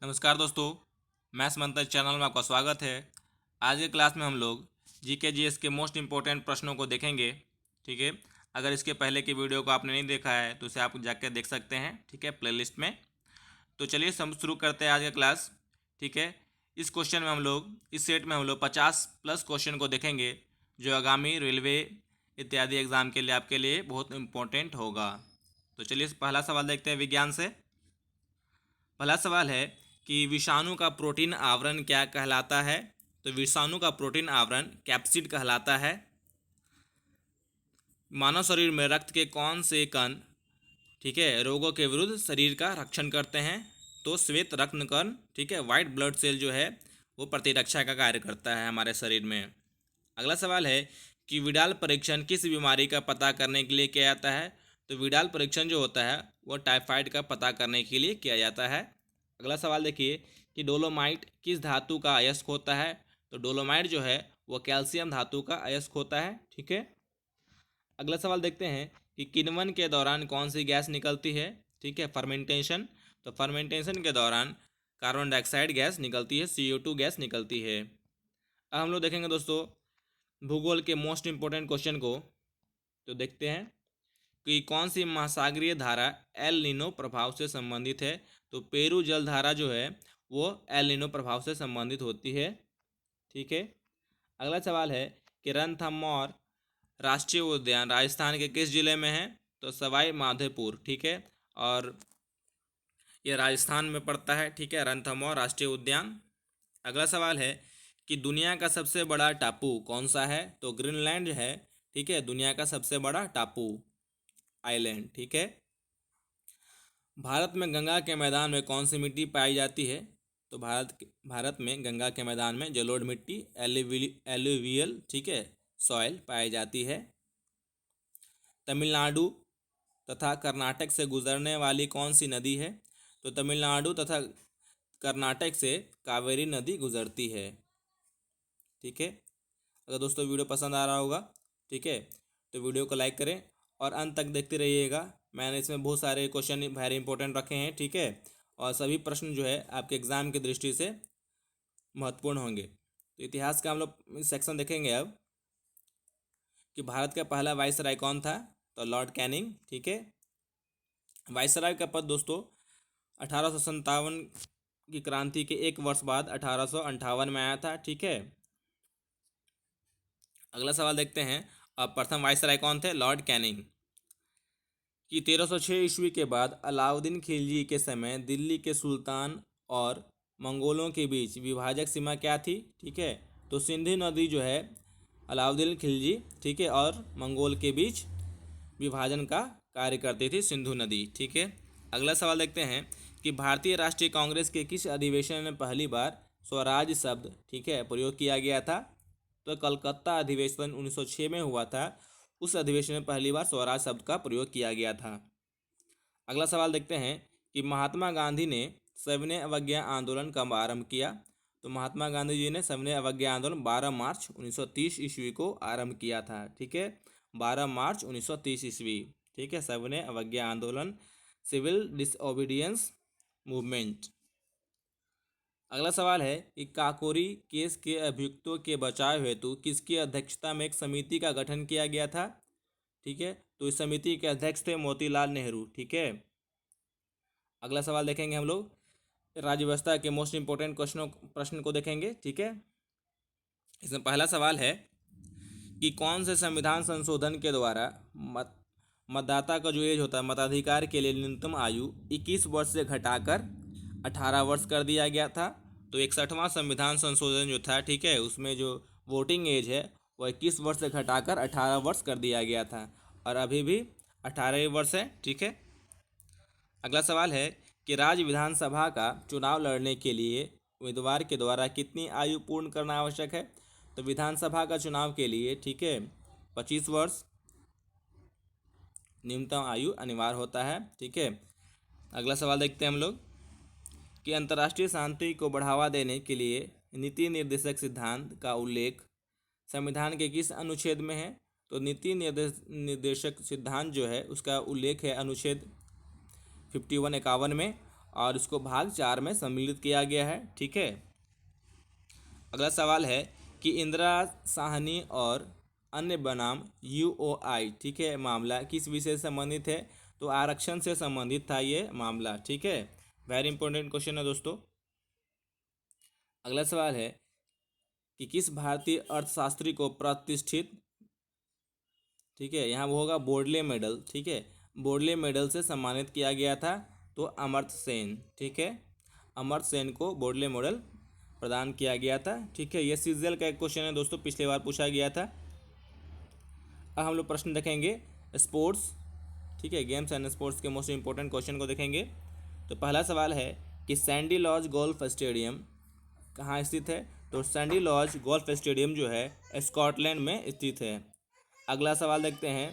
नमस्कार दोस्तों, मैथ्स मंत्र चैनल में आपका स्वागत है। आज के क्लास में हम लोग जीके जीएस के मोस्ट इंपॉर्टेंट प्रश्नों को देखेंगे। ठीक है, अगर इसके पहले की वीडियो को आपने नहीं देखा है तो उसे आप जाकर देख सकते हैं। ठीक है, प्लेलिस्ट में। तो चलिए हम शुरू करते हैं आज का क्लास। ठीक है, इस सेट में हम लोग 50+ क्वेश्चन को देखेंगे जो आगामी रेलवे इत्यादि एग्ज़ाम के लिए आपके लिए बहुत इम्पोर्टेंट होगा। तो चलिए पहला सवाल देखते हैं विज्ञान से। पहला सवाल है कि विषाणु का प्रोटीन आवरण क्या कहलाता है। तो विषाणु का प्रोटीन आवरण कैप्सिड कहलाता है। मानव शरीर में रक्त के कौन से कण ठीक है रोगों के विरुद्ध शरीर का रक्षण करते हैं। तो श्वेत रक्त कण ठीक है वाइट ब्लड सेल जो है वो प्रतिरक्षा का कार्य करता है हमारे शरीर में। अगला सवाल है कि विडाल परीक्षण किस बीमारी का पता करने के लिए किया जाता है। तो विडाल परीक्षण जो होता है वो टाइफाइड का पता करने के लिए किया जाता है। अगला सवाल देखिए कि डोलोमाइट किस धातु का अयस्क होता है। तो डोलोमाइट जो है वो कैल्शियम धातु का अयस्क होता है। ठीक है, अगला सवाल देखते हैं कि किण्वन के दौरान कौन सी गैस निकलती है। ठीक है, फर्मेंटेशन। तो फर्मेंटेशन के दौरान कार्बन डाइऑक्साइड गैस निकलती है, CO2 गैस निकलती है। अब हम लोग देखेंगे दोस्तों भूगोल के मोस्ट इंपॉर्टेंट क्वेश्चन को। तो देखते हैं कि कौन सी महासागरीय धारा एल नीनो प्रभाव से संबंधित है। तो पेरू जल धारा जो है वो एल नीनो प्रभाव से संबंधित होती है। ठीक है, अगला सवाल है कि रणथंभौर राष्ट्रीय उद्यान राजस्थान के किस जिले में है। तो सवाई माधोपुर। ठीक है, और यह राजस्थान में पड़ता है। ठीक है, रणथंभौर राष्ट्रीय उद्यान। अगला सवाल है कि दुनिया का सबसे बड़ा टापू कौन सा है। तो ग्रीनलैंड है। ठीक है, दुनिया का सबसे बड़ा टापू आइलैंड। ठीक है, भारत में गंगा के मैदान में कौन सी मिट्टी पाई जाती है। तो भारत में गंगा के मैदान में जलोढ़ मिट्टी एलुवियल ठीक है सॉइल पाई जाती है। तमिलनाडु तथा कर्नाटक से गुजरने वाली कौन सी नदी है। तो तमिलनाडु तथा कर्नाटक से कावेरी नदी गुजरती है। ठीक है, अगर दोस्तों वीडियो पसंद आ रहा होगा ठीक है तो वीडियो को लाइक करें और अंत तक देखते रहिएगा। मैंने इसमें बहुत सारे क्वेश्चन वेरी इंपॉर्टेंट रखे हैं। ठीक है, और सभी प्रश्न जो है आपके एग्ज़ाम की दृष्टि से महत्वपूर्ण होंगे। तो इतिहास का हम लोग सेक्शन देखेंगे अब कि भारत का पहला वाइसराय कौन था। तो लॉर्ड कैनिंग। ठीक है, वाइसराय का पद दोस्तों 1857 की क्रांति के एक वर्ष बाद 1858 में आया था। ठीक है, अगला सवाल देखते हैं। अब प्रथम वाइसराय कौन थे। Lord Canning. कि 1306 ईस्वी के बाद अलाउद्दीन खिलजी के समय दिल्ली के सुल्तान और मंगोलों के बीच विभाजक सीमा क्या थी। ठीक है, तो सिंधु नदी जो है अलाउद्दीन खिलजी ठीक है और मंगोल के बीच विभाजन का कार्य करती थी सिंधु नदी। ठीक है, अगला सवाल देखते हैं कि भारतीय राष्ट्रीय कांग्रेस के किस अधिवेशन में पहली बार स्वराज शब्द ठीक है प्रयोग किया गया था। तो कलकत्ता अधिवेशन 1906 में हुआ था। उस अधिवेशन में पहली बार स्वराज शब्द का प्रयोग किया गया था। अगला सवाल देखते हैं कि महात्मा गांधी ने सविनय अवज्ञा आंदोलन कब आरंभ किया। तो महात्मा गांधी जी ने सविनय अवज्ञा आंदोलन 12 मार्च 1930 ईस्वी को आरंभ किया था। ठीक है, 12 मार्च 1930 ईस्वी। ठीक है, सविनय अवज्ञा आंदोलन सिविल डिसओबीडियंस मूवमेंट। अगला सवाल है कि काकोरी केस के अभियुक्तों के बचाव हेतु किसकी अध्यक्षता में एक समिति का गठन किया गया था। ठीक है, तो इस समिति के अध्यक्ष थे मोतीलाल नेहरू। ठीक है, अगला सवाल देखेंगे हम लोग राज्य व्यवस्था के मोस्ट इंपॉर्टेंट प्रश्न को देखेंगे। ठीक है, इसमें पहला सवाल है कि कौन से संविधान संशोधन के द्वारा मतदाता का जो एज होता है मताधिकार के लिए न्यूनतम आयु 21 वर्ष से घटाकर 18 वर्ष कर दिया गया था। तो 61वां संविधान संशोधन जो था ठीक है उसमें जो वोटिंग एज है वो 21 वर्ष से घटाकर 18 वर्ष कर दिया गया था और अभी भी 18 वर्ष है। ठीक है, अगला सवाल है कि राज्य विधानसभा का चुनाव लड़ने के लिए उम्मीदवार के द्वारा कितनी आयु पूर्ण करना आवश्यक है। तो विधानसभा का चुनाव के लिए ठीक है 25 वर्ष न्यूनतम आयु अनिवार्य होता है। ठीक है, अगला सवाल देखते हैं हम लोग कि अंतर्राष्ट्रीय शांति को बढ़ावा देने के लिए नीति निर्देशक सिद्धांत का उल्लेख संविधान के किस अनुच्छेद में है। तो नीति निर्देशक सिद्धांत जो है उसका उल्लेख है अनुच्छेद 51 51 में और इसको भाग 4 में सम्मिलित किया गया है। ठीक है। अगला सवाल है कि इंदिरा साहनी और अन्य बनाम यूओआई, ठीक है, मामला किस विषय से संबंधित है? तो आरक्षण से संबंधित था ये मामला। ठीक है, वेरी इंपॉर्टेंट क्वेश्चन है दोस्तों। अगला सवाल है कि किस भारतीय अर्थशास्त्री को प्रतिष्ठित, ठीक है, यहाँ वो होगा बोडले मेडल, ठीक है, बोडले मेडल से सम्मानित किया गया था? तो अमर्त्य सेन। ठीक है, अमर्त्य सेन को बोडले मेडल प्रदान किया गया था। ठीक है, ये सीजीएल का एक क्वेश्चन है दोस्तों, पिछली बार पूछा गया था। अब हम लोग प्रश्न देखेंगे स्पोर्ट्स, ठीक है, गेम्स एंड स्पोर्ट्स के मोस्ट इंपॉर्टेंट क्वेश्चन को देखेंगे। तो पहला सवाल है कि सैंडी लॉज गोल्फ स्टेडियम कहाँ स्थित है? तो सैंडी लॉज गोल्फ स्टेडियम जो है स्कॉटलैंड में स्थित है। अगला सवाल देखते हैं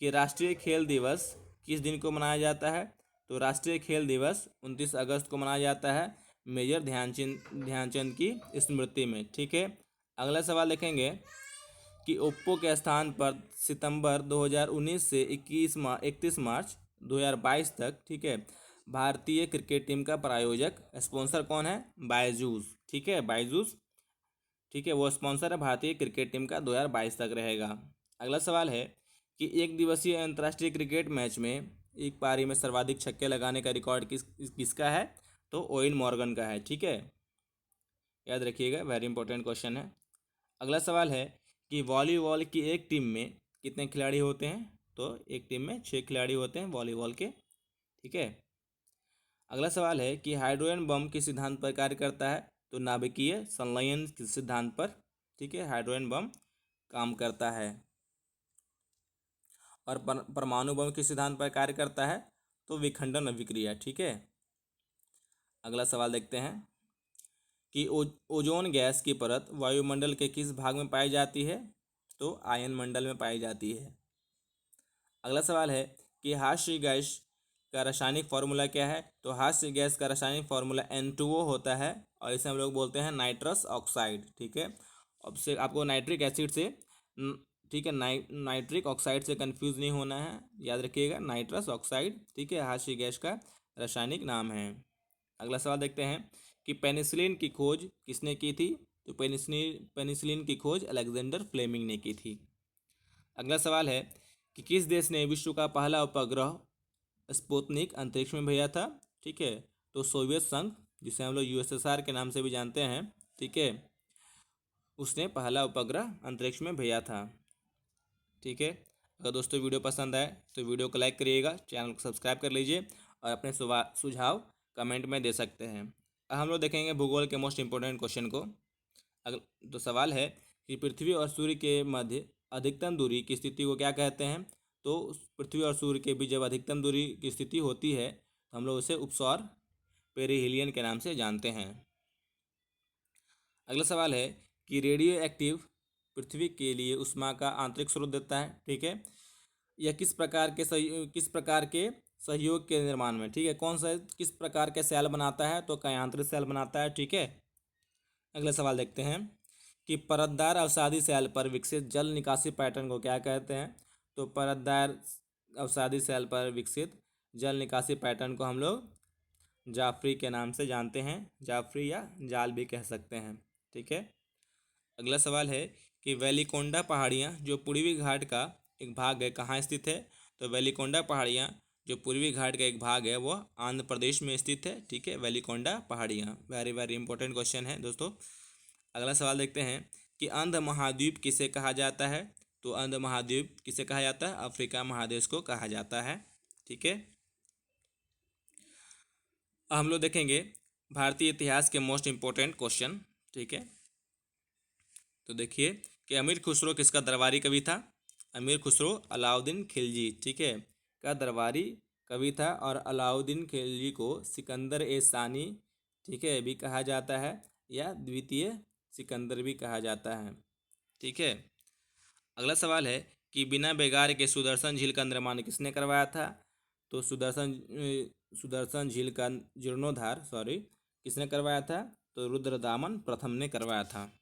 कि राष्ट्रीय खेल दिवस किस दिन को मनाया जाता है? तो राष्ट्रीय खेल दिवस 29 अगस्त को मनाया जाता है मेजर ध्यानचंद की स्मृति में। ठीक है। अगला सवाल देखेंगे कि ओप्पो के स्थान पर सितंबर 2019 से 31 मार्च 2022 तक, ठीक है, भारतीय क्रिकेट टीम का प्रायोजक स्पॉन्सर कौन है? बायजूस। ठीक है, बायजूस, ठीक है, वो स्पॉन्सर है भारतीय क्रिकेट टीम का 2022 तक रहेगा। अगला सवाल है कि एक दिवसीय अंतर्राष्ट्रीय क्रिकेट मैच में एक पारी में सर्वाधिक छक्के लगाने का रिकॉर्ड किसका है? तो ओवेन मॉर्गन का है। ठीक है, याद रखिएगा, वेरी इंपॉर्टेंट क्वेश्चन है। अगला सवाल है कि वॉलीबॉल की एक टीम में कितने खिलाड़ी होते हैं? तो एक टीम में 6 खिलाड़ी होते हैं वॉलीबॉल के। ठीक है। अगला सवाल है कि हाइड्रोजन बम किस सिद्धांत पर कार्य करता है? तो नाभिकीय संलयन के सिद्धांत पर, ठीक है, हाइड्रोजन बम काम करता है। और परमाणु बम किस सिद्धांत पर कार्य करता है? तो विखंडन अभिक्रिया। ठीक है। अगला सवाल देखते हैं कि ओजोन गैस की परत वायुमंडल के किस भाग में पाई जाती है? तो आयन मंडल में पाई जाती है। अगला सवाल है कि हास्य गैस का रासायनिक फार्मूला क्या है? तो हास्य गैस का रासायनिक फार्मूला N2O होता है और इसे हम लोग बोलते हैं नाइट्रस ऑक्साइड। ठीक है, अब से आपको नाइट्रिक एसिड से, ठीक है, नाइट्रिक ऑक्साइड से कंफ्यूज नहीं होना है, याद रखिएगा, नाइट्रस ऑक्साइड, ठीक है, हास्य गैस का रासायनिक नाम है। अगला सवाल देखते हैं कि पेनिसिलिन की खोज किसने की थी? तो पेनिसिलिन की खोज अलेक्जेंडर फ्लेमिंग ने की थी। अगला सवाल है कि किस देश ने विश्व का पहला उपग्रह स्पुतनिक अंतरिक्ष में भेजा था? ठीक है, तो सोवियत संघ, जिसे हम लोग यूएसएसआर के नाम से भी जानते हैं, ठीक है, उसने पहला उपग्रह अंतरिक्ष में भेजा था। ठीक है। अगर दोस्तों वीडियो पसंद आए तो वीडियो को लाइक करिएगा, चैनल को सब्सक्राइब कर लीजिए और अपने सुझाव कमेंट में दे सकते हैं। अब हम लोग देखेंगे भूगोल के मोस्ट इंपॉर्टेंट क्वेश्चन को। अगला तो सवाल है कि पृथ्वी और सूर्य के मध्य अधिकतम दूरी की स्थिति को क्या कहते हैं? तो पृथ्वी और सूर्य के बीच जब अधिकतम दूरी की स्थिति होती है तो हम लोग उसे उपसौर पेरिहिलियन के नाम से जानते हैं। अगला सवाल है कि रेडियो एक्टिव पृथ्वी के लिए ऊष्मा का आंतरिक स्रोत देता है। ठीक है, यह किस प्रकार के सहयोग के निर्माण में, ठीक है, कौन सा किस प्रकार के सेल बनाता है? तो कयांत्रित सेल बनाता है। ठीक है। अगला सवाल देखते हैं कि परतदार अवसादी सेल पर विकसित जल निकासी पैटर्न को क्या कहते हैं? तो परतदार अवसादी सेल पर विकसित जल निकासी पैटर्न को हम लोग जाफरी के नाम से जानते हैं, जाफरी या जाल भी कह सकते हैं। ठीक है। अगला सवाल है कि वेलिकोंडा पहाड़ियाँ जो पूर्वी घाट का एक भाग है कहाँ स्थित है? तो वेलिकोंडा पहाड़ियाँ जो पूर्वी घाट का एक भाग है वो आंध्र प्रदेश में स्थित है। ठीक है, वेलिकोंडा पहाड़ियाँ, वेरी वेरी इंपॉर्टेंट क्वेश्चन है दोस्तों। अगला सवाल देखते हैं कि अंध महाद्वीप किसे कहा जाता है? तो अंध महाद्वीप किसे कहा जाता है? अफ्रीका महादेश को कहा जाता है। ठीक है। हम लोग देखेंगे भारतीय इतिहास के मोस्ट इंपॉर्टेंट क्वेश्चन। ठीक है, तो देखिए कि अमीर खुसरो किसका दरबारी कवि था? अमीर खुसरो अलाउद्दीन खिलजी, ठीक है, का दरबारी कवि था और अलाउद्दीन खिलजी को सिकंदर ए सानी, ठीक है, भी कहा जाता है या द्वितीय सिकंदर भी कहा जाता है। ठीक है। अगला सवाल है कि बिना बेगार के सुदर्शन झील का निर्माण किसने करवाया था? तो सुदर्शन झील का जीर्णोद्धार किसने करवाया था? तो रुद्रदामन प्रथम ने करवाया था।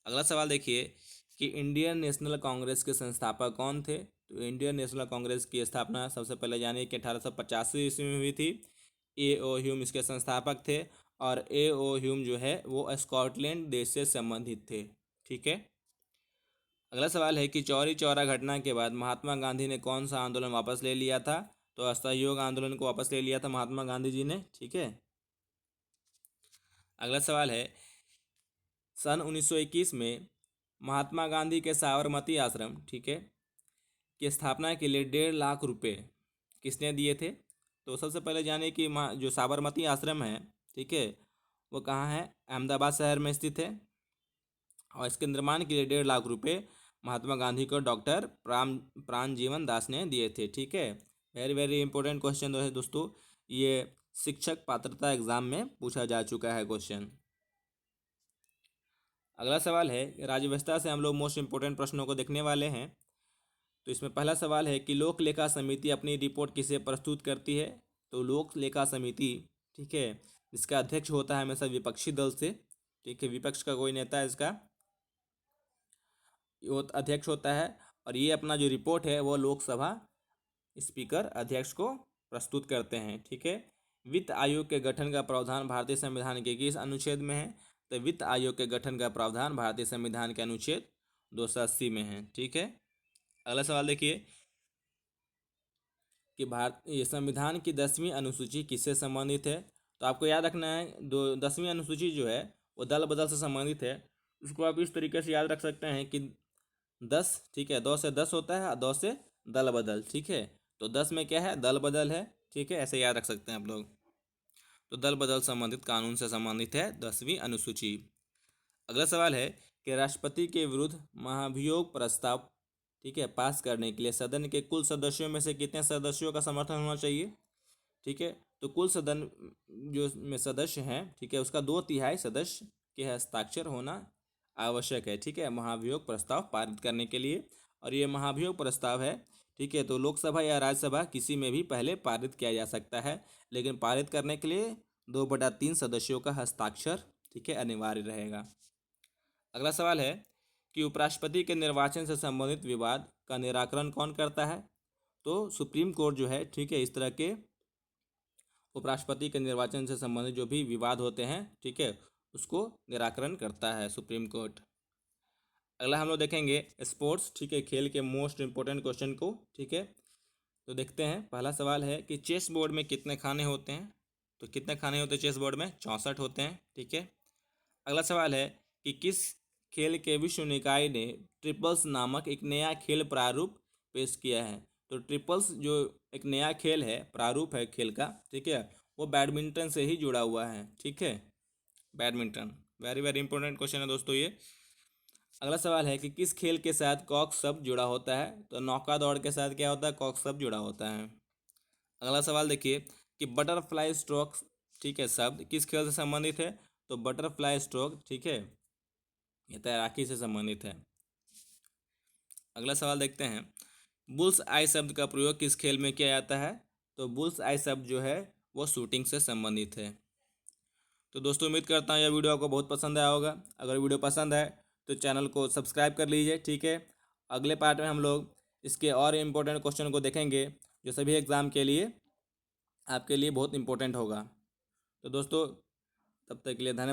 अगला सवाल देखिए कि इंडियन नेशनल कांग्रेस के संस्थापक कौन थे? तो इंडियन नेशनल कांग्रेस की स्थापना सबसे पहले जानिए कि 1885 ईस्वी में हुई थी। ए ओ ह्यूम इसके संस्थापक थे और ए ओ ह्यूम जो है वो स्कॉटलैंड देश से संबंधित थे। ठीक है। अगला सवाल है कि चौरी चौरा घटना के बाद महात्मा गांधी ने कौन सा आंदोलन वापस ले लिया था? तो असहयोग आंदोलन को वापस ले लिया था महात्मा गांधी जी ने। ठीक है। अगला सवाल है सन 1921 में महात्मा गांधी के साबरमती आश्रम, ठीक है, की स्थापना के लिए 1.5 लाख रुपए किसने दिए थे? तो सबसे पहले जानिए कि जो साबरमती आश्रम है, ठीक है, वो कहाँ है? अहमदाबाद शहर में स्थित है और इसके निर्माण के लिए 1.5 लाख रुपए महात्मा गांधी को डॉक्टर प्राणजीवन दास ने दिए थे। ठीक है। वेरी वेरी इंपॉर्टेंट क्वेश्चन है दोस्तों, ये शिक्षक पात्रता एग्जाम में पूछा जा चुका है क्वेश्चन। अगला सवाल है राज्य व्यवस्था से हम लोग मोस्ट इंपोर्टेंट प्रश्नों को देखने वाले हैं। तो इसमें पहला सवाल है कि लोक लेखा समिति अपनी रिपोर्ट किसे प्रस्तुत करती है? तो लोक लेखा समिति, ठीक है, इसका अध्यक्ष होता है हमेशा विपक्षी दल से। ठीक है, विपक्ष का कोई नेता है इसका वो अध्यक्ष होता है और ये अपना जो रिपोर्ट है वो लोकसभा स्पीकर अध्यक्ष को प्रस्तुत करते हैं। ठीक है। वित्त आयोग के गठन का प्रावधान भारतीय संविधान के किस अनुच्छेद में है? तो वित्त आयोग के गठन का प्रावधान भारतीय संविधान के अनुच्छेद 280 में है। ठीक है। अगला सवाल देखिए कि ये संविधान की 10वीं अनुसूची किससे संबंधित है? तो आपको याद रखना है 10वीं अनुसूची जो है वो दल बदल से संबंधित है। उसको आप इस तरीके से याद रख सकते हैं कि 10, ठीक है, 2 से 10 होता है और 2 से दल बदल। ठीक है, तो 10 में क्या है? दल बदल है। ठीक है, ऐसे याद रख सकते हैं आप लोग। तो दल बदल संबंधित कानून से संबंधित है 10वीं अनुसूची। अगला सवाल है कि राष्ट्रपति के विरुद्ध महाभियोग प्रस्ताव, ठीक है, पास करने के लिए सदन के कुल सदस्यों में से कितने सदस्यों का समर्थन होना चाहिए? ठीक है, तो कुल सदन जो में सदस्य हैं, ठीक है, उसका 2/3 सदस्य के हस्ताक्षर होना आवश्यक है। ठीक है, महाभियोग प्रस्ताव पारित करने के लिए। और ये महाभियोग प्रस्ताव है, ठीक है, तो लोकसभा या राज्यसभा किसी में भी पहले पारित किया जा सकता है, लेकिन पारित करने के लिए 2/3 सदस्यों का हस्ताक्षर, ठीक है, अनिवार्य रहेगा। अगला सवाल है कि उपराष्ट्रपति के निर्वाचन से संबंधित विवाद का निराकरण कौन करता है? तो सुप्रीम कोर्ट जो है, ठीक है, इस तरह के उपराष्ट्रपति के निर्वाचन से संबंधित जो भी विवाद होते हैं, ठीक है, उसको निराकरण करता है सुप्रीम कोर्ट। अगला हम लोग देखेंगे स्पोर्ट्स, ठीक है, खेल के मोस्ट इंपोर्टेंट क्वेश्चन को। ठीक है, तो देखते हैं। पहला सवाल है कि चेस बोर्ड में कितने खाने होते हैं? तो कितने खाने होते हैं चेस बोर्ड में? 64 होते हैं। ठीक है। अगला सवाल है कि किस खेल के विश्व निकाय ने ट्रिपल्स नामक एक नया खेल प्रारूप पेश किया है? तो ट्रिपल्स जो एक नया खेल है, प्रारूप है खेल का, ठीक है, वो बैडमिंटन से ही जुड़ा हुआ है। ठीक है, badminton. Very very important question है दोस्तों ये। अगला सवाल है कि किस खेल के साथ कॉक शब्द जुड़ा होता है? तो नौका दौड़ के साथ क्या होता है? कॉक शब्द जुड़ा होता है। अगला सवाल देखिए कि बटरफ्लाई स्ट्रोक, ठीक है, शब्द किस खेल से संबंधित है? तो बटरफ्लाई स्ट्रोक, ठीक है, ये तैराकी से संबंधित है। अगला सवाल देखते हैं बुल्स आई शब्द का प्रयोग किस खेल में किया जाता है? तो बुल्स आई शब्द जो है वो शूटिंग से संबंधित है। तो दोस्तों उम्मीद करता हूँ यह वीडियो आपको बहुत पसंद आया होगा। अगर वीडियो पसंद है तो चैनल को सब्सक्राइब कर लीजिए। ठीक है, अगले पार्ट में हम लोग इसके और इम्पोर्टेंट क्वेश्चन को देखेंगे जो सभी एग्ज़ाम के लिए आपके लिए बहुत इंपॉर्टेंट होगा। तो दोस्तों तब तक के लिए धन्यवाद।